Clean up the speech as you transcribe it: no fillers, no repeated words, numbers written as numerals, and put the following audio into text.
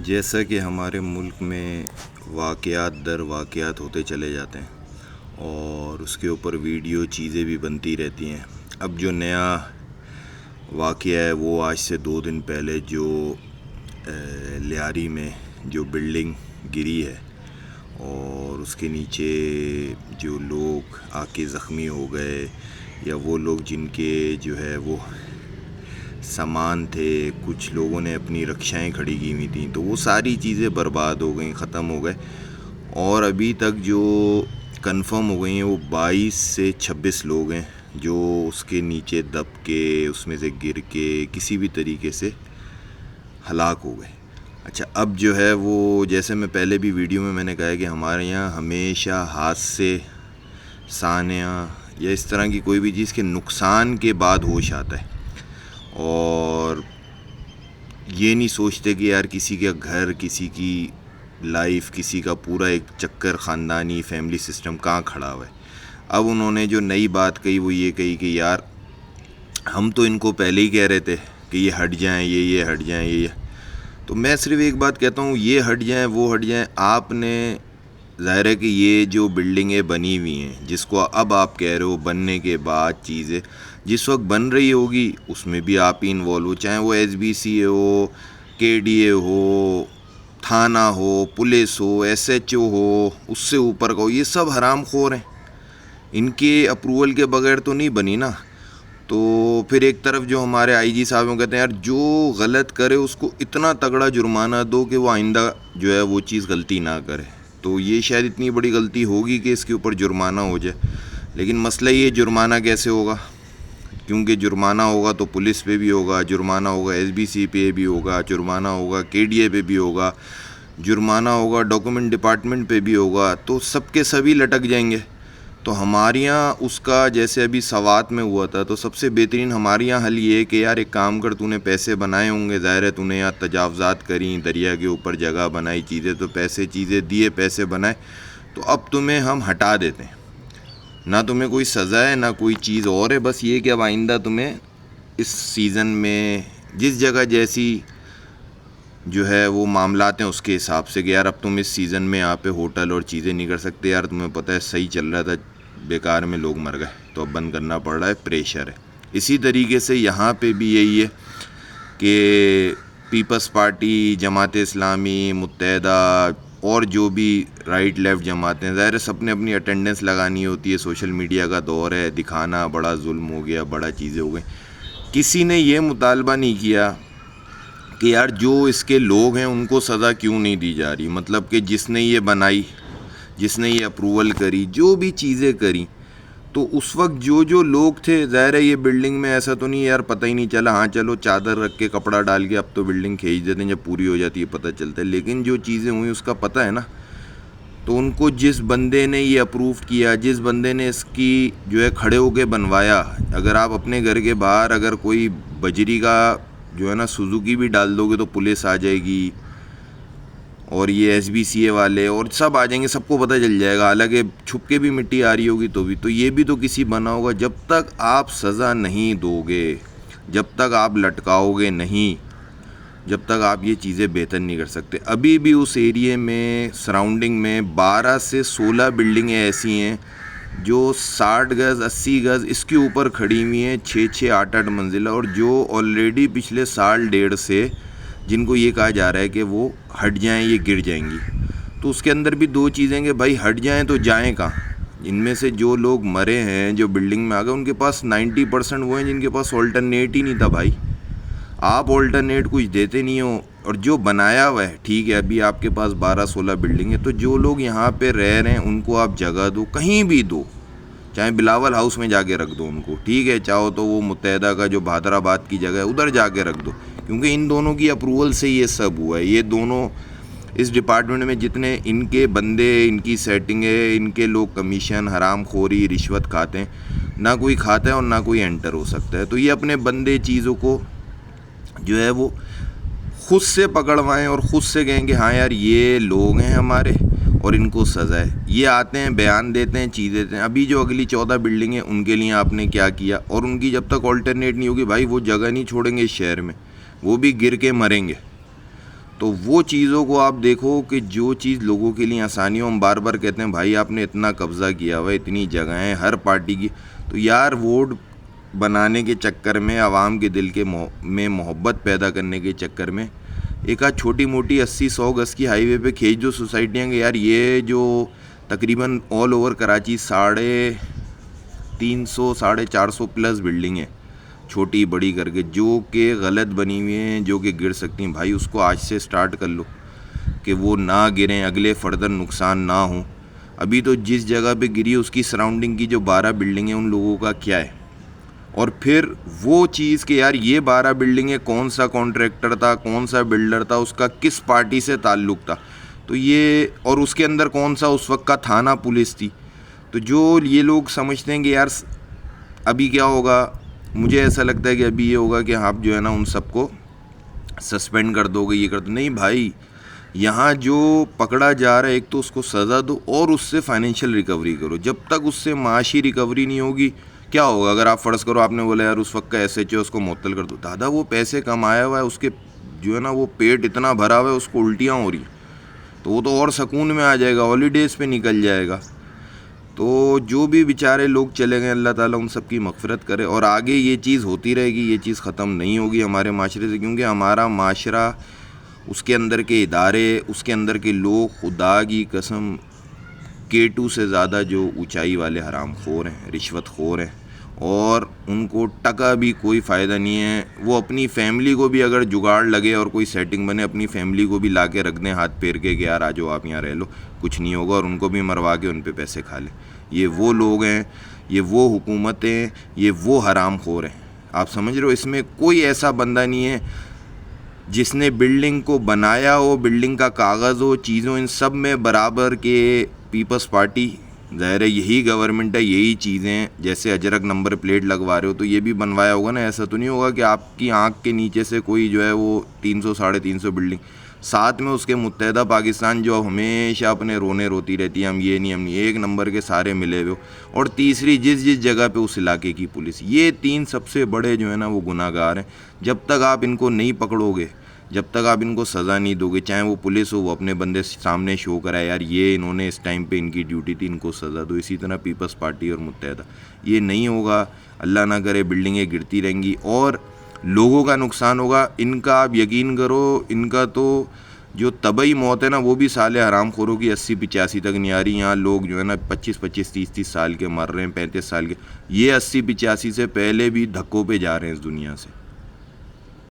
جیسا کہ ہمارے ملک میں واقعات در واقعات ہوتے چلے جاتے ہیں اور اس کے اوپر ویڈیو چیزیں بھی بنتی رہتی ہیں. اب جو نیا واقعہ ہے وہ آج سے 2 دن پہلے جو لیاری میں جو بلڈنگ گری ہے اور اس کے نیچے جو لوگ آ کے زخمی ہو گئے یا وہ لوگ جن کے جو ہے وہ سامان تھے، کچھ لوگوں نے اپنی رکشائیں کھڑی کی ہوئی تھیں، تو وہ ساری چیزیں برباد ہو گئیں، ختم ہو گئے. اور ابھی تک جو کنفرم ہو گئی ہیں وہ 22 سے 26 لوگ ہیں جو اس کے نیچے دب کے، اس میں سے گر کے کسی بھی طریقے سے ہلاک ہو گئے. اچھا، اب جو ہے وہ جیسے میں پہلے بھی ویڈیو میں نے کہا ہے کہ ہمارے یہاں ہمیشہ حادثے، سانحہ یا اس طرح کی کوئی بھی چیز کے نقصان کے بعد ہوش آتا ہے، اور یہ نہیں سوچتے کہ یار کسی کا گھر، کسی کی لائف، کسی کا پورا ایک چکر خاندانی فیملی سسٹم کہاں کھڑا ہوا ہے. اب انہوں نے جو نئی بات کہی وہ یہ کہی کہ یار ہم تو ان کو پہلے ہی کہہ رہے تھے کہ یہ ہٹ جائیں، یہ ہٹ جائیں، یہ. تو میں صرف ایک بات کہتا ہوں، یہ ہٹ جائیں، وہ ہٹ جائیں. آپ نے ظاہر ہے کہ یہ جو بلڈنگیں بنی ہوئی ہیں جس کو اب آپ کہہ رہے ہو بننے کے بعد چیزیں جس وقت بن رہی ہوگی اس میں بھی آپ ہی انوالو ہو، چاہے وہ ایس بی سی اے ہو، کے ڈی اے ہو، تھانہ ہو، پولیس ہو، ایس ایچ او ہو، اس سے اوپر کا ہو، یہ سب حرام خور ہیں. ان کے اپروول کے بغیر تو نہیں بنی نا. تو پھر ایک طرف جو ہمارے آئی جی صاحب کہتے ہیں یار جو غلط کرے اس کو اتنا تگڑا جرمانہ دو کہ وہ آئندہ جو ہے وہ چیز غلطی نہ کرے. تو یہ شاید اتنی بڑی غلطی ہوگی کہ اس کے اوپر جرمانہ ہو جائے. لیکن مسئلہ یہ جرمانہ کیسے ہوگا؟ کیونکہ جرمانہ ہوگا تو پولیس پہ بھی ہوگا، جرمانہ ہوگا ایس بی سی پہ بھی ہوگا، جرمانہ ہوگا کے ڈی اے پہ بھی ہوگا، جرمانہ ہوگا ڈاکومنٹ ڈپارٹمنٹ پہ بھی ہوگا، تو سب کے سبھی لٹک جائیں گے. تو ہمارے یہاں اس کا جیسے ابھی سوات میں ہوا تھا، تو سب سے بہترین ہمارے یہاں حل یہ ہے کہ یار ایک کام کر، تو نے پیسے بنائے ہوں گے، ظاہر ہے تو نے یہاں تجاوزات کریں، دریا کے اوپر جگہ بنائی، چیزیں تو پیسے چیزیں دیے، پیسے بنائے، تو اب تمہیں ہم ہٹا دیتے ہیں. نہ تمہیں کوئی سزا ہے نہ کوئی چیز اور ہے، بس یہ کہ اب آئندہ تمہیں اس سیزن میں جس جگہ جیسی جو ہے وہ معاملات ہیں اس کے حساب سے کہ یار اب تم اس سیزن میں یہاں پہ ہوٹل اور چیزیں نہیں کر سکتے، یار تمہیں پتہ ہے صحیح چل رہا تھا، بیکار میں لوگ مر گئے تو اب بند کرنا پڑ رہا ہے، پریشر ہے. اسی طریقے سے یہاں پہ بھی یہی ہے کہ پیپلز پارٹی، جماعت اسلامی، متحدہ اور جو بھی رائٹ لیفٹ جماعتیں ہیں، ظاہر ہے سب نے اپنی اٹینڈنس لگانی ہوتی ہے، سوشل میڈیا کا دور ہے، دکھانا بڑا ظلم ہو گیا، بڑا چیزیں ہو گئی. کسی نے یہ مطالبہ نہیں کیا کہ یار جو اس کے لوگ ہیں ان کو سزا کیوں نہیں دی جا رہی. مطلب کہ جس نے یہ بنائی، جس نے یہ اپروول کری، جو بھی چیزیں کری، تو اس وقت جو لوگ تھے، ظاہر ہے یہ بلڈنگ میں ایسا تو نہیں یار پتہ ہی نہیں چلا، ہاں چلو چادر رکھ کے کپڑا ڈال کے اب تو بلڈنگ کھینچ دیتے ہیں، جب پوری ہو جاتی ہے پتہ چلتا ہے، لیکن جو چیزیں ہوئیں اس کا پتہ ہے نا. تو ان کو جس بندے نے یہ اپروو کیا، جس بندے نے اس کی جو ہے کھڑے ہو کے بنوایا، اگر آپ اپنے گھر کے باہر اگر کوئی بجری کا جو ہے نا سوزوکی بھی ڈال دو گے تو پولیس آ جائے گی، اور یہ ایس بی سی اے والے اور سب آ جائیں گے، سب کو پتہ چل جائے گا. حالانکہ چھپ کے بھی مٹی آ رہی ہوگی تو یہ بھی تو کسی بنا ہوگا. جب تک آپ سزا نہیں دو گے، جب تک آپ لٹکاؤ گے نہیں، جب تک آپ یہ چیزیں بہتر نہیں کر سکتے. ابھی بھی اس ایریے میں سراؤنڈنگ میں 12 سے 16 بلڈنگیں ایسی ہیں جو 60 گز 80 گز اس کے اوپر کھڑی ہوئی ہیں، 6 8 منزلہ، اور جو آلریڈی پچھلے سال ڈیڑھ سے جن کو یہ کہا جا رہا ہے کہ وہ ہٹ جائیں، یہ گر جائیں گی. تو اس کے اندر بھی 2 چیزیں کہ بھائی ہٹ جائیں تو جائیں کہاں؟ ان میں سے جو لوگ مرے ہیں، جو بلڈنگ میں آ گئے، ان کے پاس 90% وہ ہیں جن کے پاس آلٹرنیٹ ہی نہیں تھا. بھائی آپ آلٹرنیٹ کچھ دیتے نہیں ہو، اور جو بنایا ہوا ہے ٹھیک ہے، ابھی آپ کے پاس 12 16 بلڈنگ ہے، تو جو لوگ یہاں پہ رہ رہے ہیں ان کو آپ جگہ دو، کہیں بھی دو، چاہے بلاول ہاؤس میں جا کے رکھ دو ان کو، ٹھیک ہے، چاہو تو وہ متحدہ کا جو بہادر آباد کی جگہ ہے ادھر جا کے رکھ دو، کیونکہ ان دونوں کی اپروول سے یہ سب ہوا ہے. یہ دونوں اس ڈپارٹمنٹ میں جتنے ان کے بندے، ان کی سیٹنگ ہے، ان کے لوگ کمیشن، حرام خوری، رشوت کھاتے ہیں، نہ کوئی کھاتا ہے اور نہ کوئی انٹر ہو سکتا ہے. تو یہ اپنے بندے چیزوں کو جو ہے وہ خود سے پکڑوائیں اور خود سے کہیں کہ ہاں یار یہ لوگ ہیں ہمارے اور ان کو سزا ہے. یہ آتے ہیں، بیان دیتے ہیں، چیزیں دیتے ہیں. ابھی جو اگلی 14 بلڈنگ ہیں ان کے لیے آپ نے کیا کیا، اور ان کی جب تک آلٹرنیٹ نہیں ہوگی بھائی وہ جگہ نہیں چھوڑیں گے اس شہر میں، وہ بھی گر کے مریں گے. تو وہ چیزوں کو آپ دیکھو کہ جو چیز لوگوں کے لیے آسانی ہو. ہم بار بار کہتے ہیں بھائی آپ نے اتنا قبضہ کیا ہوا ہے, اتنی جگہیں ہر پارٹی کی, تو یار ووٹ بنانے کے چکر میں, عوام کے دل کے میں محبت پیدا کرنے کے چکر میں ایک آدھ چھوٹی موٹی 80-100 گز کی ہائی وے پہ کھینچ دو سوسائٹیاں کہ یار یہ جو تقریباً all over Karachi 350-400 plus building ہے چھوٹی بڑی کر کے, جو کہ غلط بنی ہوئی ہیں, جو کہ گر سکتی ہیں. بھائی اس کو آج سے سٹارٹ کر لو کہ وہ نہ گریں, اگلے فردر نقصان نہ ہوں. ابھی تو جس جگہ پہ گری اس کی سراؤنڈنگ کی جو 12 بلڈنگیں ان لوگوں کا کیا ہے, اور پھر وہ چیز کہ یار یہ 12 بلڈنگیں کون سا کانٹریکٹر تھا, کون سا بلڈر تھا, اس کا کس پارٹی سے تعلق تھا, تو یہ, اور اس کے اندر کون سا اس وقت کا تھانہ پولیس تھی. تو جو یہ لوگ سمجھتے ہیں کہ یار ابھی کیا ہوگا, مجھے ایسا لگتا ہے کہ ابھی یہ ہوگا کہ آپ جو ہے نا ان سب کو سسپینڈ کر دو گے, یہ کر دو. نہیں بھائی, یہاں جو پکڑا جا رہا ہے ایک تو اس کو سزا دو اور اس سے فائنینشیل ریکوری کرو. جب تک اس سے معاشی ریکوری نہیں ہوگی, کیا ہوگا اگر آپ فرض کرو آپ نے بولا یار اس وقت کا ایس ایچ او اس کو معطل کر دو. دادا وہ پیسے کمایا ہوا ہے, اس کے جو ہے نا وہ پیٹ اتنا بھرا ہوا ہے, اس کو الٹیاں ہو رہی ہیں, تو وہ تو اور سکون میں آ جائے گا, ہالیڈیز پہ نکل جائے گا. تو جو بھی بیچارے لوگ چلے گئے, اللہ تعالیٰ ان سب کی مغفرت کرے. اور آگے یہ چیز ہوتی رہے گی, یہ چیز ختم نہیں ہوگی ہمارے معاشرے سے, کیونکہ ہمارا معاشرہ, اس کے اندر کے ادارے, اس کے اندر کے لوگ, خدا کی قسم K2 سے زیادہ جو اونچائی والے حرام خور ہیں, رشوت خور ہیں, اور ان کو ٹکا بھی کوئی فائدہ نہیں ہے. وہ اپنی فیملی کو بھی اگر جگاڑ لگے اور کوئی سیٹنگ بنے, اپنی فیملی کو بھی لا کے رکھ دیں ہاتھ پھیر کے کہ یار آ جاؤ آپ یہاں رہ لو, کچھ نہیں ہوگا, اور ان کو بھی مروا کے ان پہ پیسے کھا لیں. یہ وہ لوگ ہیں, یہ وہ حکومتیں, یہ وہ حرام خور ہیں. آپ سمجھ رہے ہو, اس میں کوئی ایسا بندہ نہیں ہے جس نے بلڈنگ کو بنایا ہو, بلڈنگ کا کاغذ ہو, چیزوں ان سب میں برابر کے پیپلز پارٹی. ظاہر ہے یہی گورنمنٹ ہے, یہی چیزیں, جیسے اجرک نمبر پلیٹ لگوا رہے ہو تو یہ بھی بنوایا ہوگا نا. ایسا تو نہیں ہوگا کہ آپ کی آنکھ کے نیچے سے کوئی جو ہے وہ 300-350 بلڈنگ, ساتھ میں اس کے متحدہ پاکستان جو ہمیشہ اپنے رونے روتی رہتی ہے, ہم یہ نہیں, ہم نہیں, ایک نمبر کے سارے ملے ہوئے ہو. اور تیسری جس جگہ پہ اس علاقے کی پولیس. یہ 3 سب سے بڑے جو ہے نا وہ گناہ گار ہیں. جب تک آپ ان کو نہیں پکڑو گے, جب تک آپ ان کو سزا نہیں دو گے, چاہے وہ پولیس ہو, وہ اپنے بندے سامنے شو کرائے یار یہ انہوں نے اس ٹائم پہ ان کی ڈیوٹی تھی, ان کو سزا دو. اسی طرح پیپلز پارٹی اور متحدہ, یہ نہیں ہوگا. اللہ نہ کرے بلڈنگیں گرتی رہیں گی اور لوگوں کا نقصان ہوگا. ان کا آپ یقین کرو, ان کا تو جو طبعی موت ہے نا وہ بھی سالے حرام خوروں کی 80-85 تک نہیں آ رہی. یہاں لوگ جو ہے نا 25-30 سال کے مر رہے ہیں, 35 سال کے. یہ 80-85 سے پہلے بھی دھکوں پہ جا رہے ہیں اس دنیا سے.